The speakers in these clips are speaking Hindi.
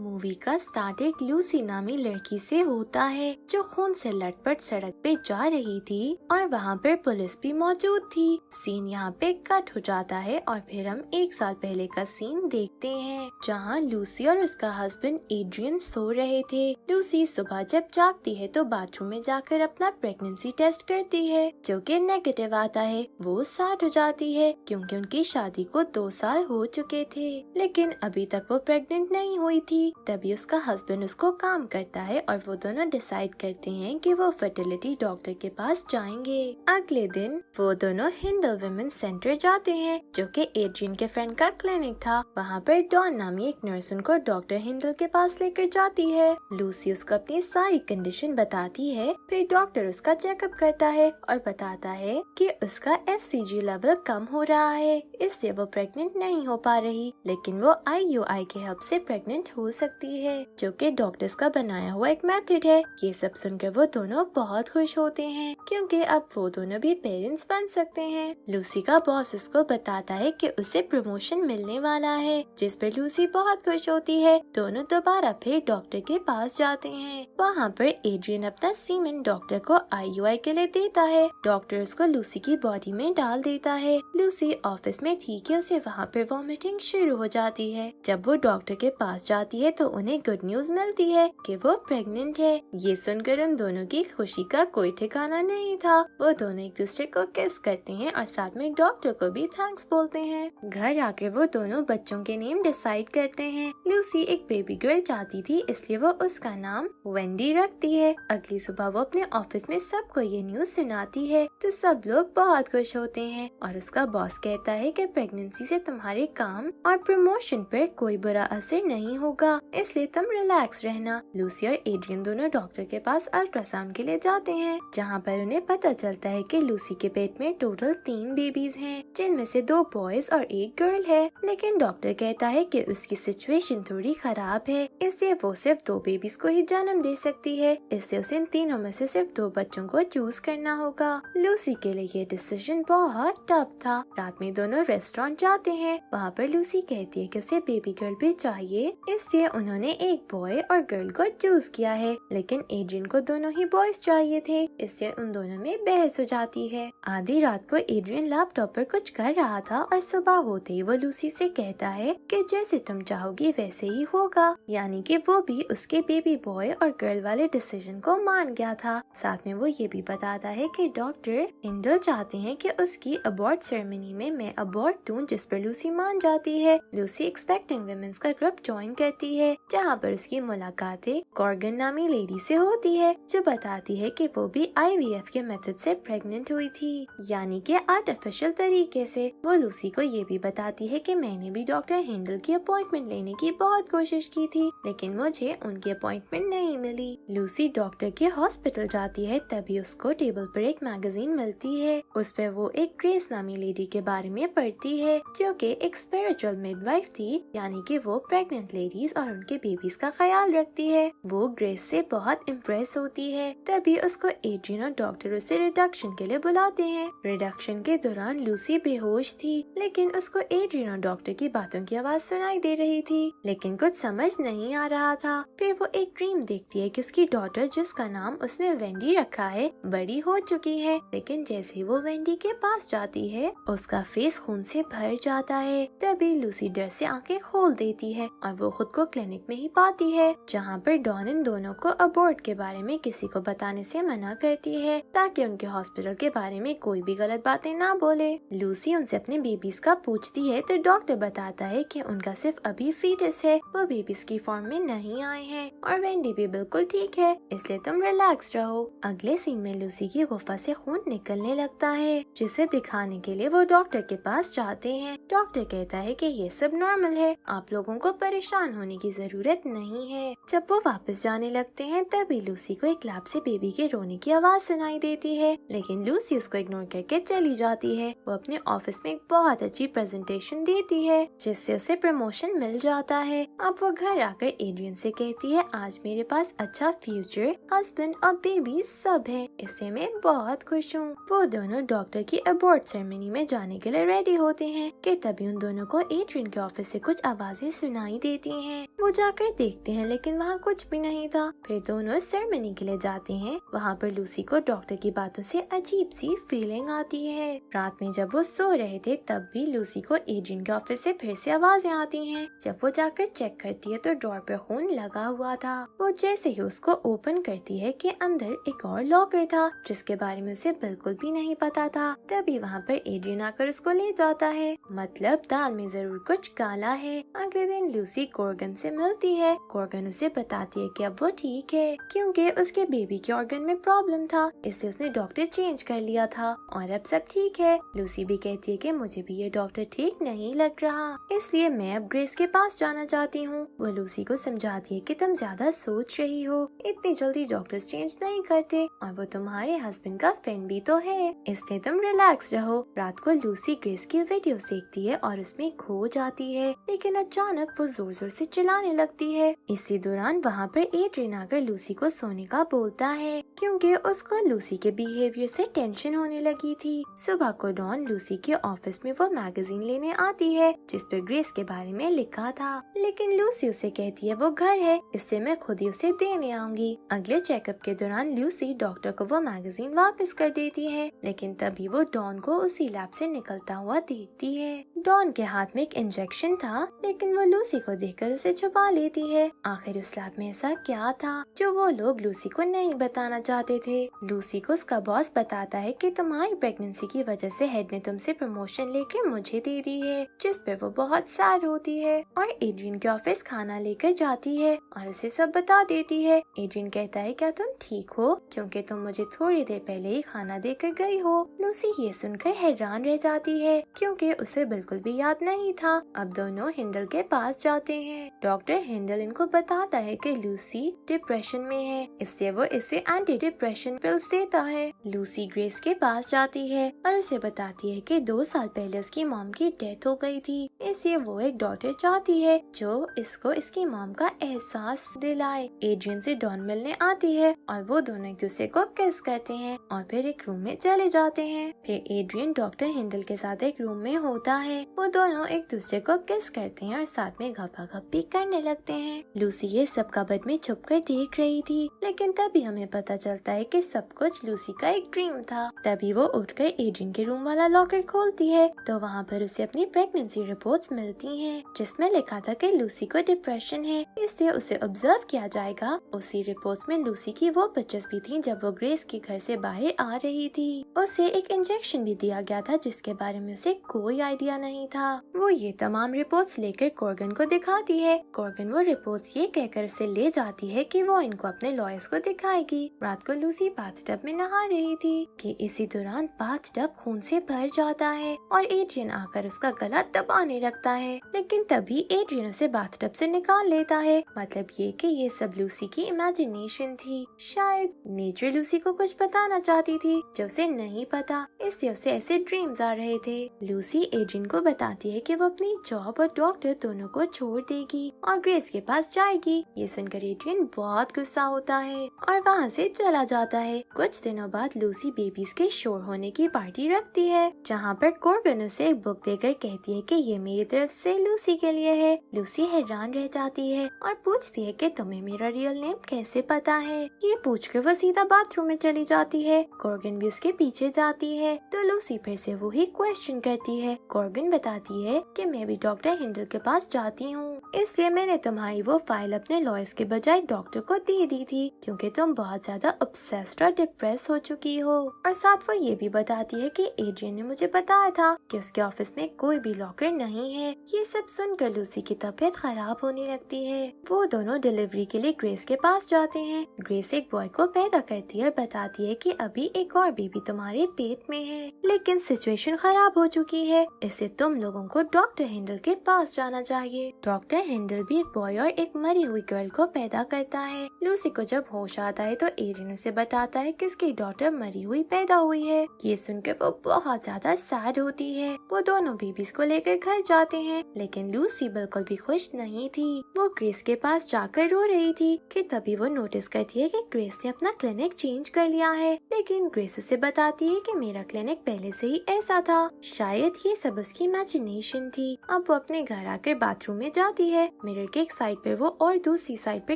मूवी का स्टार्ट एक लूसी नामी लड़की से होता है जो खून से लटपट सड़क पे जा रही थी और वहाँ पर पुलिस भी मौजूद थी। सीन यहाँ पे कट हो जाता है और फिर हम 1 साल पहले का सीन देखते हैं जहाँ लूसी और उसका हस्बैंड एड्रियन सो रहे थे। लूसी सुबह जब जागती है तो बाथरूम में जाकर अपना प्रेगनेंसी टेस्ट करती है जो कि नेगेटिव आता है। वो सैड हो जाती है क्योंकि उनकी शादी को 2 साल हो चुके थे लेकिन अभी तक वो प्रेग्नेंट नहीं हुई थी। तभी उसका हस्बैंड उसको काम करता है और वो दोनों डिसाइड करते हैं कि वो फर्टिलिटी डॉक्टर के पास जाएंगे। अगले दिन वो दोनों हिंदल वुमेन सेंटर जाते हैं जो कि एड्रियन के फ्रेंड का क्लिनिक था। वहाँ पर डॉन नामी एक नर्स उनको डॉक्टर हिंदल के पास लेकर जाती है। लूसी उसको अपनी सारी कंडीशन बताती है। फिर डॉक्टर उसका चेकअप करता है और बताता है कि उसका FCG लेवल कम हो रहा है, इसलिए वो प्रेग्नेंट नहीं हो पा रही, लेकिन वो IUI के हेल्प से प्रेग्नेंट हो सकती है जो कि डॉक्टर्स का बनाया हुआ एक मेथड है। ये सब सुनकर वो दोनों बहुत खुश होते हैं क्योंकि अब वो दोनों भी पेरेंट्स बन सकते हैं। लूसी का बॉस उसको बताता है कि उसे प्रमोशन मिलने वाला है जिस पर लूसी बहुत खुश होती है। दोनों दोबारा फिर डॉक्टर के पास जाते हैं। वहाँ पर एड्रियन अपना सीमेन डॉक्टर को IUI के लिए देता है। डॉक्टर उसको लूसी की बॉडी में डाल देता है। लूसी ऑफिस में थी कि उसे वहाँ पर वॉमिटिंग शुरू हो जाती है। जब वो डॉक्टर के पास जाती है तो उन्हें गुड न्यूज मिलती है कि वो प्रेग्नेंट है। ये सुनकर उन दोनों की खुशी का कोई ठिकाना नहीं था। वो दोनों एक दूसरे को किस करते हैं और साथ में डॉक्टर को भी थैंक्स बोलते हैं। घर आकर वो दोनों बच्चों के नेम डिसाइड करते हैं। लूसी एक बेबी गर्ल चाहती थी इसलिए वो उसका नाम वेंडी रखती है। अगली सुबह वो अपने ऑफिस में सबको ये न्यूज सुनाती है तो सब लोग बहुत खुश होते हैं और उसका बॉस कहता है कि प्रेगनेंसी से तुम्हारे काम और प्रमोशन पर कोई बुरा असर नहीं होगा, इसलिए तुम रिलैक्स रहना। लूसी और एड्रियन दोनों डॉक्टर के पास अल्ट्रासाउंड के लिए जाते हैं जहाँ पर उन्हें पता चलता है कि लूसी के पेट में टोटल 3 बेबीज हैं जिनमें से 2 बॉयज और 1 गर्ल है। लेकिन डॉक्टर कहता है कि उसकी सिचुएशन थोड़ी खराब है, इसलिए वो सिर्फ 2 बेबीज को ही जन्म दे सकती है, इसलिए उसे इन तीनों में से सिर्फ 2 बच्चों को चूज करना होगा। लूसी के लिए ये डिसीजन बहुत टफ था। रात में दोनों रेस्टोरेंट जाते हैं। वहाँ पर लूसी कहती है कि उसे बेबी गर्ल भी चाहिए, इसलिए उन्होंने एक बॉय और गर्ल को चूज किया है। लेकिन एड्रियन को दोनों ही बॉयज चाहिए थे, इससे उन दोनों में बहस हो जाती है। आधी रात को एड्रियन लैपटॉप पर कुछ कर रहा था और सुबह होते ही वो लूसी से कहता है कि जैसे तुम चाहोगी वैसे ही होगा, यानी कि वो भी उसके बेबी बॉय और गर्ल वाले डिसीजन को मान गया था। साथ में वो ये भी बताता है कि डॉक्टर हिंडल चाहते हैं कि उसकी अबॉर्ट सेरेमनी में मैं अबॉर्ट दूं, जिस पर लूसी मान जाती है। लूसी एक्सपेक्टिंग वुमेन्स का ग्रुप ज्वाइन करती है जहाँ पर उसकी मुलाकात एक कॉर्गन नामी लेडी से होती है जो बताती है कि वो भी IVF के मेथड से प्रेग्नेंट हुई थी, यानी कि आर्टिफिशियल तरीके से। वो लूसी को ये भी बताती है कि मैंने भी डॉक्टर हिंडल की अपॉइंटमेंट लेने की बहुत कोशिश की थी लेकिन मुझे उनकी अपॉइंटमेंट नहीं मिली। लूसी डॉक्टर के हॉस्पिटल जाती है, तभी उसको टेबल पर एक मैगजीन मिलती है। उस पर वो एक ग्रेस नामी लेडी के बारे में पढ़ती है जो कि एक स्पिरिचुअल मिडवाइफ थी, यानी कि वो प्रेग्नेंट लेडीज और उनके बेबीज का ख्याल रखती है। वो ग्रेस से बहुत इम्प्रेस होती है। तभी उसको एड्रियन और डॉक्टर उसे रिडक्शन के लिए बुलाते हैं। रिडक्शन के दौरान लूसी बेहोश थी लेकिन उसको एड्रियन और डॉक्टर की बातों की आवाज सुनाई दे रही थी लेकिन कुछ समझ नहीं आ रहा था। फिर वो एक ड्रीम देखती है कि उसकी डॉटर, जिसका नाम उसने वेंडी रखा है, बड़ी हो चुकी है। लेकिन जैसे ही वो वेंडी के पास जाती है उसका फेस खून से भर जाता है। तभी लूसी डर से आंखें खोल देती है और वो खुद को क्लिनिक में ही पाती है जहाँ पर डॉन इन दोनों को अबॉर्ट के बारे में किसी को बताने से मना करती है ताकि उनके हॉस्पिटल के बारे में कोई भी गलत बातें ना बोले। लूसी उनसे अपने बेबीज का पूछती है तो डॉक्टर बताता है कि उनका सिर्फ अभी फीटस है, वो बेबीज की फॉर्म में नहीं आए हैं और वेंडी भी बिल्कुल ठीक है, इसलिए तुम रिलैक्स रहो। अगले सीन में लूसी की गुफा से खून निकलने लगता है जिसे दिखाने के लिए वो डॉक्टर के पास जाते हैं। डॉक्टर कहता है कि ये सब नॉर्मल है, आप लोगों को परेशान होने की जरूरत नहीं है। जब वो वापस जाने लगते हैं तभी लूसी को एक लैब से बेबी के रोने की आवाज सुनाई देती है लेकिन लूसी उसको इग्नोर करके चली जाती है। वो अपने ऑफिस में एक बहुत अच्छी प्रेजेंटेशन देती है जिससे उसे प्रमोशन मिल जाता है। अब वो घर आकर एड्रियन से कहती है आज मेरे पास अच्छा फ्यूचर, हस्बैंड और बेबी सब है, इससे मैं बहुत खुश हूँ। वो दोनों डॉक्टर की अबॉर्ट सेरेमनी में जाने के लिए रेडी होते हैं कि तभी उन दोनों को एड्रियन के ऑफिस से कुछ आवाजें सुनाई देती हैं। वो जाकर देखते हैं लेकिन वहाँ कुछ भी नहीं था। फिर दोनों सेरेमनी के लिए जाते हैं। वहाँ पर लूसी को डॉक्टर की बातों से अजीब सी फीलिंग आती है। रात में जब वो सो रहे थे तब भी लूसी को एड्रियन के ऑफिस से फिर से आवाजें आती हैं। जब वो जाकर चेक करती है तो ड्रॉर पर खून लगा हुआ था। वो जैसे ही उसको ओपन करती है कि अंदर एक और लॉकर था जिसके बारे में उसे बिल्कुल भी नहीं पता था। तभी वहाँ पर एड्रियन आकर उसको ले जाता है। मतलब दाल में जरूर कुछ काला है। अगले दिन लूसी कॉर्गन से मिलती है। कॉर्गन उसे बताती है कि अब वो ठीक है क्योंकि उसके बेबी के ऑर्गन में प्रॉब्लम था, इसलिए उसने डॉक्टर चेंज कर लिया था और अब सब ठीक है। लूसी भी कहती है कि मुझे भी ये डॉक्टर ठीक नहीं लग रहा, इसलिए मैं अब ग्रेस के पास जाना चाहती हूँ। वो लूसी को समझाती है कि तुम ज्यादा सोच रही हो, इतनी जल्दी डॉक्टर्स चेंज नहीं करते और वो तुम्हारे हस्बैंड का फ्रेंड भी तो है, इसलिए तुम रिलैक्स रहो। रात को लूसी ग्रेस की वीडियो देखती है और उसमें खो जाती है, लेकिन अचानक वो जोर जोर से चिल्लाने लगती है। इसी दौरान वहाँ पर एड्रियन आकर लूसी को सोने का बोलता है क्योंकि उसको लूसी के बिहेवियर से टेंशन होने लगी थी। सुबह को डॉन लूसी के ऑफिस में वो मैगजीन लेने आती है जिस पर ग्रेस के बारे में लिखा था, लेकिन लूसी उसे कहती है वो घर है, इससे मैं खुद ही उसे देने आऊंगी। अगले चेकअप के दौरान लूसी डॉक्टर को वो मैगजीन वापस कर देती है, लेकिन तभी वो डॉन को उसी लैब से निकलता हुआ देखती है। डॉन के हाथ में एक इंजेक्शन था, लेकिन वो लूसी को देखकर उसे छुपा लेती है। आखिर उस लैब में ऐसा क्या था जो वो लोग लूसी को नहीं बताना चाहते थे। लूसी को उसका बॉस बताता है कि तुम्हारी प्रेगनेंसी की वजह से हेड ने तुमसे प्रमोशन लेकर मुझे दे दी है, जिस पे वो बहुत सैड होती है और एड्रियन के ऑफिस खाना लेकर जाती है और उसे सब बता देती है। एड्रियन कहता है क्या तुम ठीक हो, क्योंकि तुम मुझे थोड़ी देर पहले ही खाना देकर गई हो। लूसी ये सुनकर हैरान रह जाती है क्योंकि उसे बिल्कुल भी याद नहीं था। अब दोनों हिंडल के पास जाते हैं। डॉक्टर हिंडल इनको बताता है कि लूसी डिप्रेशन में है, इसलिए वो इसे एंटी डिप्रेशन पिल्स देता है। लूसी ग्रेस के पास जाती है और उसे बताती है कि 2 साल पहले उसकी मॉम की डेथ हो गई थी, इसलिए वो एक डॉटर चाहती है जो इसको इसकी मॉम का एहसास दिलाए। एड्रियन से डॉन मिलने आती है और वो दोनों एक दूसरे को किस करते हैं और फिर एक रूम में चले जाते हैं। फिर एड्रियन डॉक्टर हिंडल के साथ एक रूम में होता है। वो दोनों एक दूसरे को किस करते हैं और साथ में घपाघपी करने लगते हैं। लूसी ये सब कबर्ड में छुपकर देख रही थी, लेकिन तभी हमें पता चलता है कि सब कुछ लूसी का एक ड्रीम था। तभी वो उठकर एड्रियन के रूम वाला लॉकर खोलती है तो वहाँ पर उसे अपनी प्रेगनेंसी रिपोर्ट्स मिलती हैं, जिसमें लिखा था कि लूसी को डिप्रेशन है, इसलिए उसे ऑब्जर्व किया जाएगा। उसी रिपोर्ट्स में लूसी की वो पिक्चर्स भी थी जब वो ग्रेस के घर से बाहर आ रही थी। उसे एक इंजेक्शन भी दिया गया था जिसके बारे में उसे कोई आइडिया नहीं था। वो ये तमाम रिपोर्ट्स लेकर कॉर्गन को दिखाती है। कॉर्गन वो रिपोर्ट्स ये कहकर उसे ले जाती है कि वो इनको अपने लॉयर्स को दिखाएगी। रात को लूसी बाथटब में नहा रही थी कि इसी दौरान बाथटब खून से भर जाता है और एड्रियन आकर उसका गला दबाने लगता है, लेकिन तभी एड्रियन उसे बाथटब से निकाल लेता है। मतलब ये कि ये सब लूसी की इमेजिनेशन थी। शायद नेचर लूसी को कुछ बताना चाहती थी जो उसे नहीं पता, इसलिए उसे ऐसे ड्रीम्स आ रहे थे। लूसी एड्रियन को बताती है कि वो अपनी जॉब और डॉक्टर दोनों को छोड़ देगी और ग्रेस के पास जाएगी। ये सुनकर एड्रियन बहुत गुस्सा होता है और वहाँ से चला जाता है। कुछ दिनों बाद लूसी बेबीज के शोर होने की पार्टी रखती है, जहाँ पर कॉर्गन उसे एक बुक देकर कहती है कि ये मेरी तरफ से लूसी के लिए है। लूसी हैरान रह जाती है और पूछती है कि तुम्हें मेरा रियल नेम कैसे पता है। ये पूछकर वो सीधा बाथरूम में चली जाती है। कॉर्गन भी उसके पीछे जाती है तो लूसी फिर से वही क्वेश्चन करती है। कॉर्गन बताती है कि मैं भी डॉक्टर हिंडल के पास जाती हूँ, इसलिए मैंने तुम्हारी वो फाइल अपने लॉयर्स के बजाय डॉक्टर को दे दी थी क्योंकि तुम बहुत ज्यादा ऑब्सेस्ड और डिप्रेस हो चुकी हो। और साथ वो ये भी बताती है कि एड्रियन ने मुझे बताया था कि उसके ऑफिस में कोई भी लॉकर नहीं है। ये सब सुनकर लूसी की तबीयत खराब होने लगती है। वो दोनों डिलीवरी के लिए ग्रेस के पास जाते हैं। ग्रेस एक बॉय को पैदा करती है और बताती है कि अभी एक और बेबी तुम्हारे पेट में है, लेकिन सिचुएशन खराब हो चुकी है, इससे तुम लोगों को डॉक्टर हिंडल के पास जाना चाहिए। डॉक्टर हिंडल भी एक बॉय और एक मरी हुई गर्ल को पैदा करता है। लूसी को जब होश आता है तो एड्रियन उसे बताता है कि उसकी डॉटर मरी हुई पैदा हुई है। ये सुनकर वो बहुत ज्यादा सैड होती है। वो दोनों बेबीज को लेकर घर जाते हैं, लेकिन लूसी बिल्कुल भी खुश नहीं थी। वो ग्रेस के पास जाकर रो रही थी कि तभी वो नोटिस करती है कि ग्रेस ने अपना क्लिनिक चेंज कर लिया है, लेकिन ग्रेस उसे बताती है कि मेरा क्लिनिक पहले से ही ऐसा था, शायद ये सब उसकी इमेजिनेशन थी। अब वो अपने घर आकर बाथरूम में जाती है मिरर के एक साइड पे वो और दूसरी साइड पे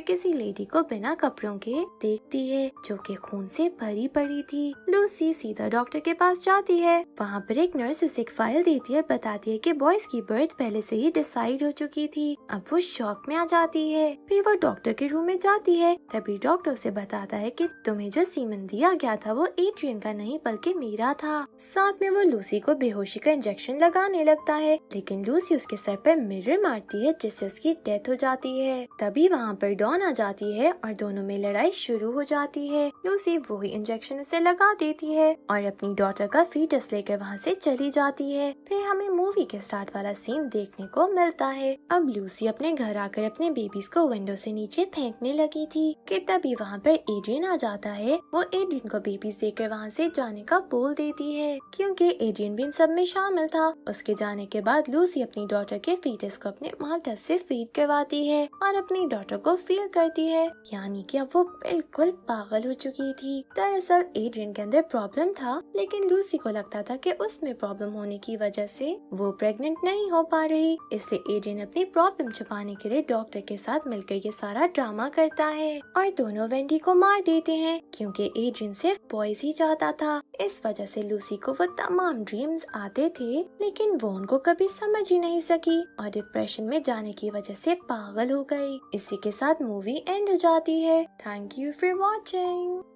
किसी लेडी को बिना कपड़ों के देखती है जो कि खून से भरी पड़ी थी। लूसी सीधा डॉक्टर के पास जाती है। वहाँ पर एक नर्स उसे एक फाइल देती है और बताती है कि बॉयज की बर्थ पहले से ही डिसाइड हो चुकी थी। अब वो शॉक में आ जाती है। फिर वो डॉक्टर के रूम में जाती है। तभी डॉक्टर उसे बताता है कि तुम्हें जो सीमन दिया गया था वो एड्रियन का नहीं बल्कि मेरा था। साथ में वो लूसी को बेहोशी का इंजेक्शन लगाने लगता है, लेकिन लूसी उसके सर पर मिरर मारती है जिससे उसकी डेथ हो जाती है। तभी वहाँ पर डॉन आ जाती है और दोनों में लड़ाई शुरू हो जाती है। लूसी वही इंजेक्शन उसे लगा देती है और अपनी डॉटर का फीटस लेकर वहाँ से चली जाती है। फिर हमें मूवी के स्टार्ट वाला सीन देखने को मिलता है। अब लूसी अपने घर आकर अपने बेबीज को विंडो से नीचे फेंकने लगी थी कि तभी वहाँ पर एड्रियन आ जाता है। वो एड्रियन को बेबीज देकर वहाँ से जाने का बोल देती है क्योंकि एड्रियन भी इन सब में शामिल था। उसके जाने के बाद लूसी अपनी डॉटर के फीटस को अपने माता से फीड करवाती है और अपनी डॉटर को फील करती है, यानी कि अब वो बिल्कुल पागल हो चुकी थी। दरअसल एड्रियन के अंदर प्रॉब्लम था, लेकिन लूसी को लगता था कि उसमें प्रॉब्लम होने की वजह से वो प्रेग्नेंट नहीं हो पा रही, इसलिए एड्रियन अपनी प्रॉब्लम छुपाने के लिए डॉक्टर के साथ मिलकर ये सारा ड्रामा करता है और दोनों वेंडी को मार देते हैं क्योंकि एड्रियन सिर्फ बॉयज ही चाहता था। इस वजह से लूसी को वो तमाम ड्रीम्स आते थे, लेकिन वो उनको कभी समझ ही नहीं सकी और डिप्रेशन में जाने की वजह से पागल हो गई। इसी के साथ मूवी एंड हो जाती है। Thank you for watching.